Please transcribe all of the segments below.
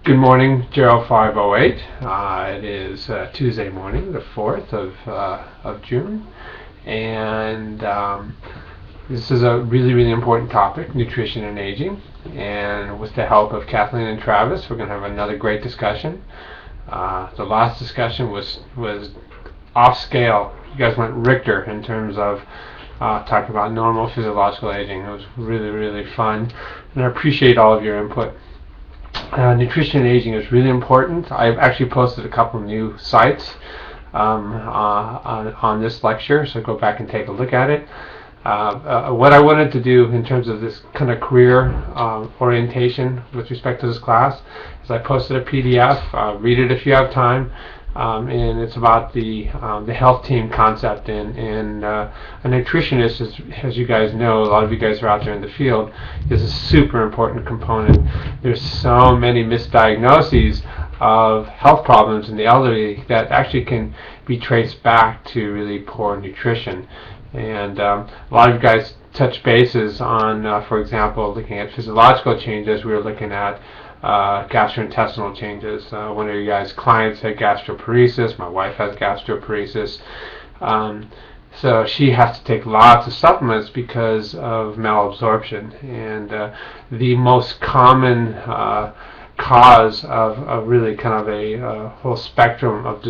Good morning, GERO 508. It is Tuesday morning, the 4th of June, and this is a really important topic, nutrition and aging. And with the help of Kathleen and Travis, we're going to have another great discussion. The last discussion was off scale. You guys went Richter in terms of talking about normal physiological aging. It was really fun, and I appreciate all of your input. Nutrition and aging is really important. I've actually posted a couple new sites on this lecture, so go back and take a look at it. What I wanted to do in terms of this kind of career orientation with respect to this class is I posted a PDF. Read it if you have time. And it's about the health team concept, and a nutritionist, as you guys know, a lot of you guys are out there in the field, is a super important component. There's so many misdiagnoses of health problems in the elderly that actually can be traced back to really poor nutrition. And a lot of you guys touch bases on, for example, looking at physiological changes. We were looking at gastrointestinal changes. One of you guys' clients had gastroparesis. My wife has gastroparesis. So she has to take lots of supplements because of malabsorption. And the most common cause of really kind of a whole spectrum of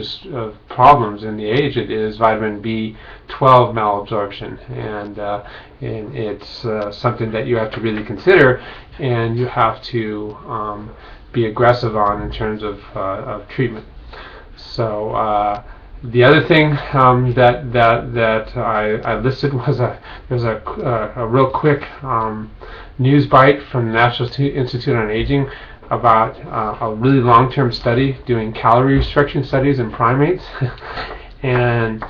problems in the aged is vitamin B12 malabsorption, and it's something that you have to really consider, and you have to be aggressive on in terms of treatment. So the other thing that I listed was there's a real quick news bite from the National Institute on Aging about a really long-term study doing calorie restriction studies in primates. And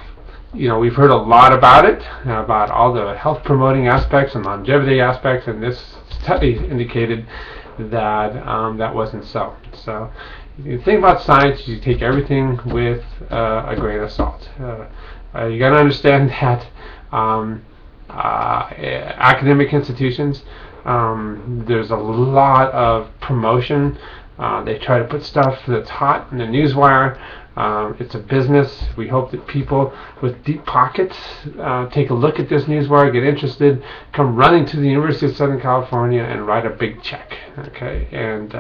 we've heard a lot about it, about all the health-promoting aspects and longevity aspects, and this study indicated that that wasn't so. So you think about science, you take everything with a grain of salt. You got to understand that academic institutions, there's a lot of promotion. They try to put stuff that's hot in the newswire. It's a business. We hope that people with deep pockets take a look at this newswire, get interested, come running to the University of Southern California and write a big check. Okay, and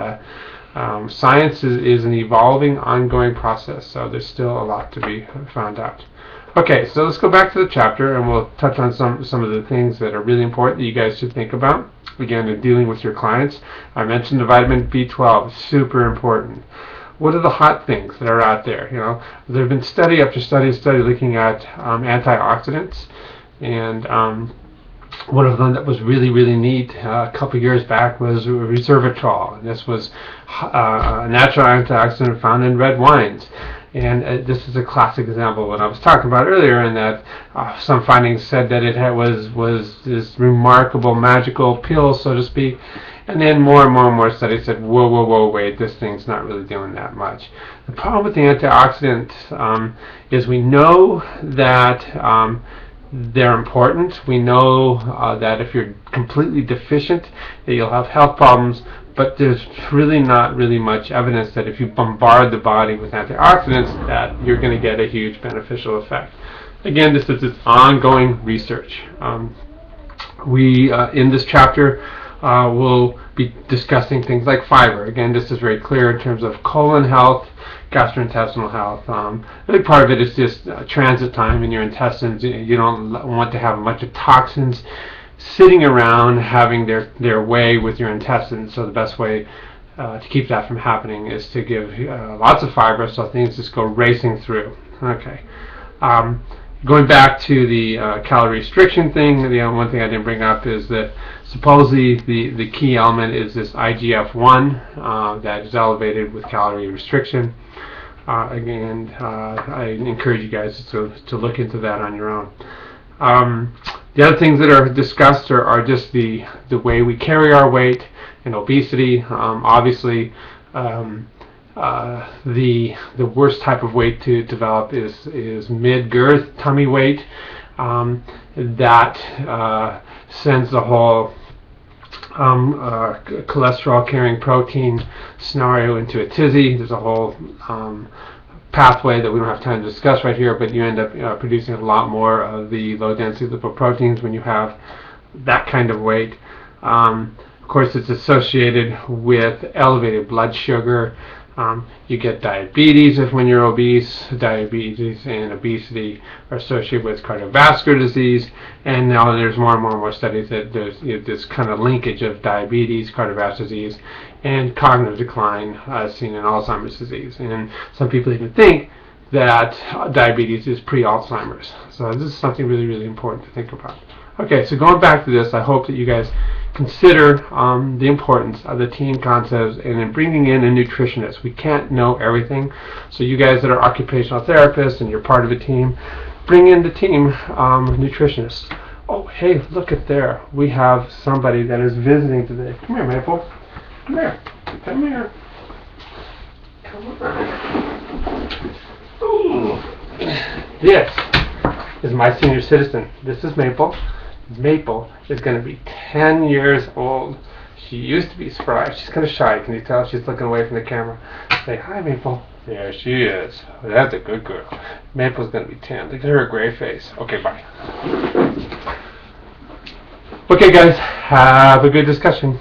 science is an evolving, ongoing process, so there's still a lot to be found out. Okay, so let's go back to the chapter, and we'll touch on some of the things that are really important that you guys should think about. Again, in dealing with your clients, I mentioned the vitamin B12, super important. What are the hot things that are out there? There have been study after study looking at antioxidants, and one of them that was really neat a couple years back was resveratrol. And this was a natural antioxidant found in red wines. And this is a classic example of what I was talking about earlier, in that some findings said that it was this remarkable magical pill, so to speak, and then more and more studies said, whoa, wait, this thing's not really doing that much. The problem with the antioxidants is we know that they're important. We know that if you're completely deficient, that you'll have health problems. But there's really not much evidence that if you bombard the body with antioxidants, that you're going to get a huge beneficial effect. Again, this is ongoing research. We in this chapter will be discussing things like fiber. Again, this is very clear in terms of colon health, gastrointestinal health. A big part of it is just transit time in your intestines. You don't want to have a bunch of toxins sitting around having their way with your intestines. So the best way to keep that from happening is to give lots of fiber, so things just go racing through. Okay. Going back to the calorie restriction thing, the one thing I didn't bring up is that supposedly the key element is this IGF-1 that is elevated with calorie restriction. Again, I encourage you guys to look into that on your own. The other things that are discussed are just the way we carry our weight and obesity. Obviously, the worst type of weight to develop is mid-girth tummy weight. That sends the whole cholesterol-carrying protein scenario into a tizzy. There's a whole pathway that we don't have time to discuss right here, but you end up producing a lot more of the low-density lipoproteins when you have that kind of weight. Of course, it's associated with elevated blood sugar. You get diabetes when you're obese. Diabetes and obesity are associated with cardiovascular disease, and now there's more and more studies that there's this kind of linkage of diabetes, cardiovascular disease, and cognitive decline seen in Alzheimer's disease. And some people even think that diabetes is pre-Alzheimer's. So this is something really, really important to think about. Okay, so going back to this, I hope that you guys consider the importance of the team concepts and in bringing in a nutritionist. We can't know everything, so you guys that are occupational therapists and you're part of a team, bring in the team nutritionists. Oh, hey, look at there. We have somebody that is visiting today. Come here, Maple. Come here. Come here. Come on. Ooh. This is my senior citizen. This is Maple. Maple is going to be 10 years old. She used to be spry. She's kind of shy. Can you tell? She's looking away from the camera. Say, hi, Maple. There she is. That's a good girl. Maple's going to be 10. Look at her gray face. Okay, bye. Okay, guys. Have a good discussion.